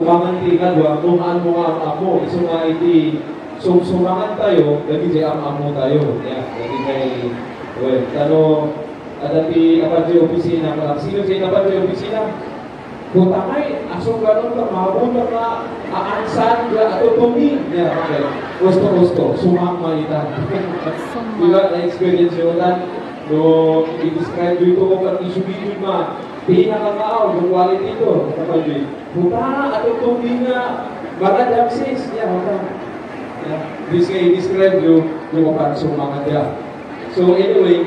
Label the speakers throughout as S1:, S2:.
S1: Pamantikan wa tuhan mo ang amo iso nga iti sumsumangan tayo dagi jay amo tayo ya dagi kay well kano adati apa jay opisina para sino jay apa jay opisina kutamay asong ganon ka mabuta na aansan ya ato tumi ya okay gusto sumama ita diba na experience yun no i-describe dito ko kan isu-isu ma pinakakaaw yung quality ito kapag buta at itong nga mga damsis niya this guy describe yung kapag sumanga niya so anyway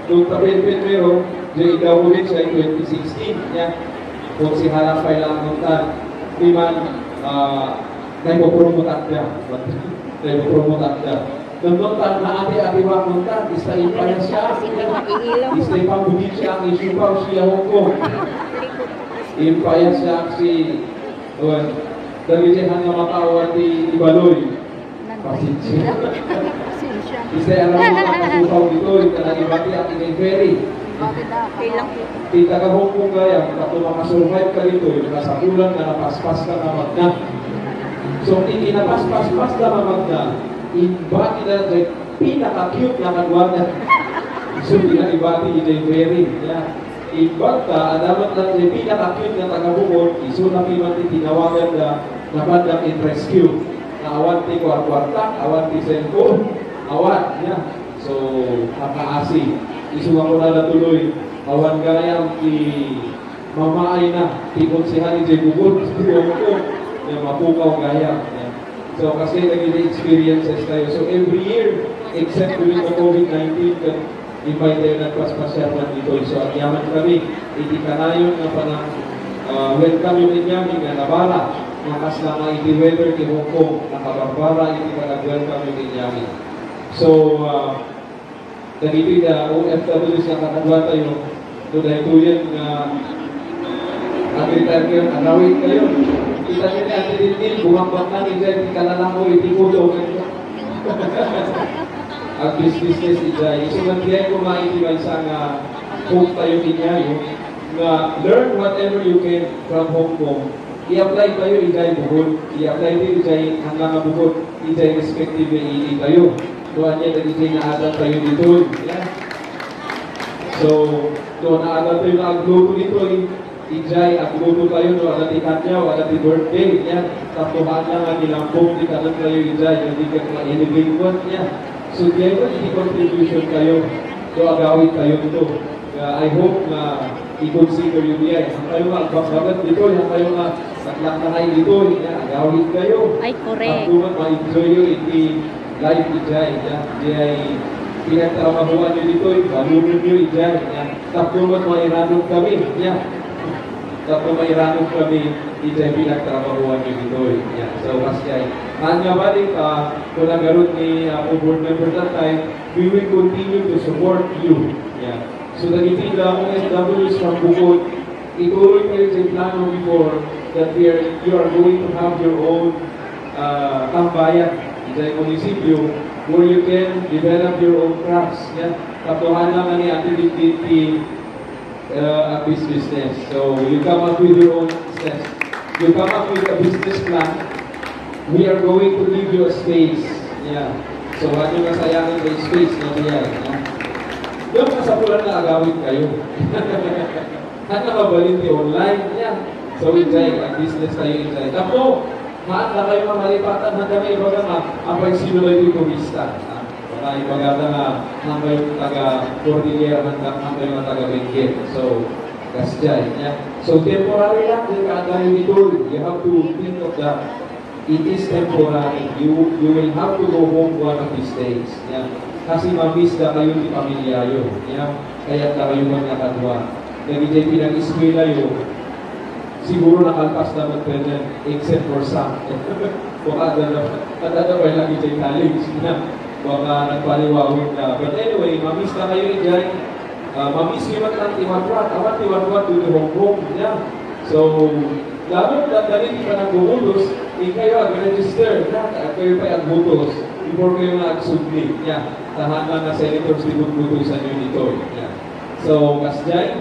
S1: nung tapin-pin meron yung ikaw ulit siya 2016 niya kung si Halapay lang ng tan di man naipopromotat niya naipopromotat niya nandun tan na ate-ate wak ng tan istayin pa niya siya istayin pa budit siya ang isupaw siya Hongkong impaya siya si dari siya nga makaawan di Baloy pasensya istayin alam mga kasupaw dito itanagibati at inay-ferry kita ka Hongkong gaya kapag makasurvive ka dito nasa bulan na napaspas ka na magna so hindi napaspas ka na magna ibati na pinaka-cute na kagwada. So, pinaka-ibati yun very. Ibat ka, dapat lang yung pinaka-cute na taga-bukod, iso na pimanti tinawagan na bandang in rescue. Na awan ti kwarta, awan ti cellphone, awan. So, kakaasi. Iso ako na natuloy, awan gayang ti mamaay na, ti konsihan ni Jay Bukod, na mapukaw gaya. So, kasi naging experiences tayo. So, every year, except during the COVID-19, invite tayo nagpaspasyaman dito. So, at yaman kami, iti kanayon na panang welcome yung inyami nga nabala. Nakas na nga iti weather ni Hong Kong, nakabarbara, iti panag-welcome yung inyami. So, nagiti na OFWs na kakadwa tayo, tunay tuyan na agriculture, anawit kayo. Kita niyo ni Ate Dintin, bumangbat na ni Jen, ikalalang ko, itipulo. Ang business ijay. So, nandiyan ko maitiwan sa nga hope tayo ninyayo na learn whatever you can from Hong Kong. I-apply tayo ijay buhod. I-apply tayo ijay hanggang buhod. Ijay respective i tayo. Doon niya na ijay naadal tayo dito. So, doon naadal tayo na agluto dito. Ijay, agluto tayo no, ada ti kanyaw, ada ti birthday niya. Tapuhan lang ang ilampong di kanan kayo ijay. Hindi ka ma-inibigwan niya. So, diyan ko i-contribution kayo. So, agawin kayo dito. I hope na i-consider yun niya. Ang kayo nga agbabagat dito, ang kayo nga naglaknahay dito, agawin kayo.
S2: Ay, correct.
S1: At ma-enjoy yun iti life ijay. Diyan pinagtrabahuan nyo dito, balunin nyo ijay. Tapuman mairanong kami. Tapos mairanong kami, ijay pinagtrabahuan nyo dito. So, kasyay. Nga ba din kung nagarot ni board member that time, we will continue to support you. So, nagitid ang OFWs from Bukod, ituloy kayo sa plano before that you are going to have your own tambayan sa munisipyo where you can develop your own crafts. Katuhan lang ni Ate Dintin a business. So, you come up with your own business. You come up with a business plan. We are going to give you a space. So, ano yung nasayangin sa space na niya? Yung kasapulan na agawin kayo. Ano mabalin di online? So, enjoy. Business tayo enjoy. Tapos, maanda kayo mamalipatan hanggang may ibaga nga apay sino na yung turista. Baka ibaga nga hanggang yung taga-Cordillera hanggang yung taga-Benguet. So, kasjay. So, temporary lang. Yung kaagayo nito, you have to think of that. It is temporary. You will have to go home one of these days. Kasi mamiss na kayo ni pamilyayo. Kaya na kayo mga kadwa. Nagigay pinag-eskwela yun. Siguro nakalpas naman pwede except for some. Baka na pa lang ito yung college. Baka nagpaliwawin na. But anyway, mamiss na kayo ijay. Mamiss nyo man ang tiwatwat. Awan tiwatwat doon yung Hong Kong. So, lalo na dali ka nag-butos, kayo ag-register. Kayo pa ag-butos before kayo na-ag-submit. Tahanan na senators di butusan nyo dito. So, kasjay,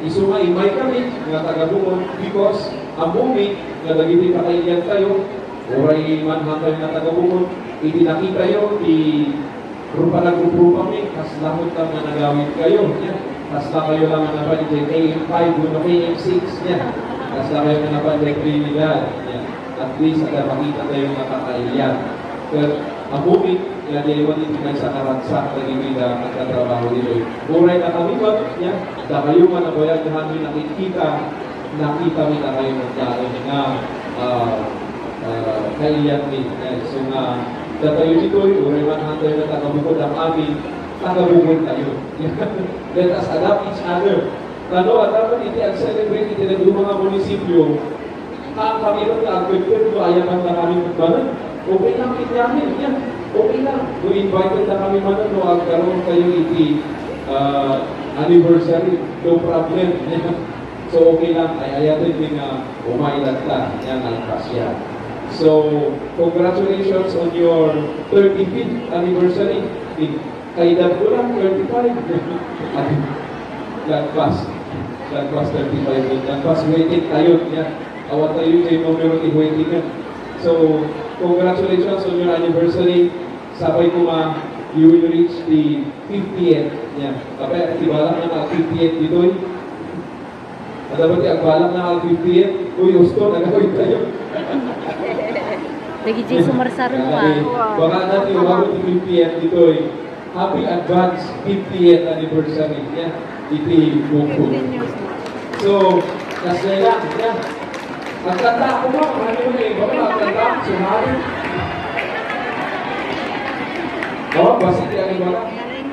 S1: isuma imay kami, nga taga-bukod, because ang bumi, nga dagiti kakailian kayo, oray manhang kayo na taga-bukod, itinakita kayo, rupa nag-uprupa mi, kas lamot lang na nagawin kayo, niya. Kas lang kayo lang na napalit AM5, guno AM6, niya. Kas lang kayo na napalit kriminal, niya. At least, ada makita kayo ng kakailian. Pero, ang bumi, ilan din sa karatsak, nagibida, nagtatrabaho nito. Oray na kami ba, niya, da kayo man ang bayad na kami nakita mi na kayo ng dalo nga kailian ni. So nga, datayo dito, oray man hantay na tagabukod ang amin, tagabukod tayo. Let us adapt each other. Ano, at dapat iti ang celebrate iti na mga munisipyo, ang Panginoon na ang pagpapit ko, ayaman na kami magbanan. Okay lang, ityamin niya. Okay lang. Kung invited na kami man, no, ang karoon kayo iti anniversary, no problem. So, okay lang. Ay ayatin din na umailan ta. Yan ang kasya. So, congratulations on your 35th anniversary. Kaedad ko lang, 35. Lagpas 35. Lagpas waiting tayo. Yan. Awat tayo yung numero ni waiting. So, congratulations on your anniversary. Sabay ko you will reach the 50th. Yan. Kapag atibalak na 50th dito. Dapat agbalak na ang 50th. Uy, gusto, nagawin tayo.
S2: Lagi dyan sumarsaro mo
S1: baka natin yung bago ng 50th dito happy advance 50th anniversary niya. Iti buko. So, kasi lang. Yan. Ang kanta ako mo, ano mo na baka ang kanta, sumari. Baka, basi kaya ni baka.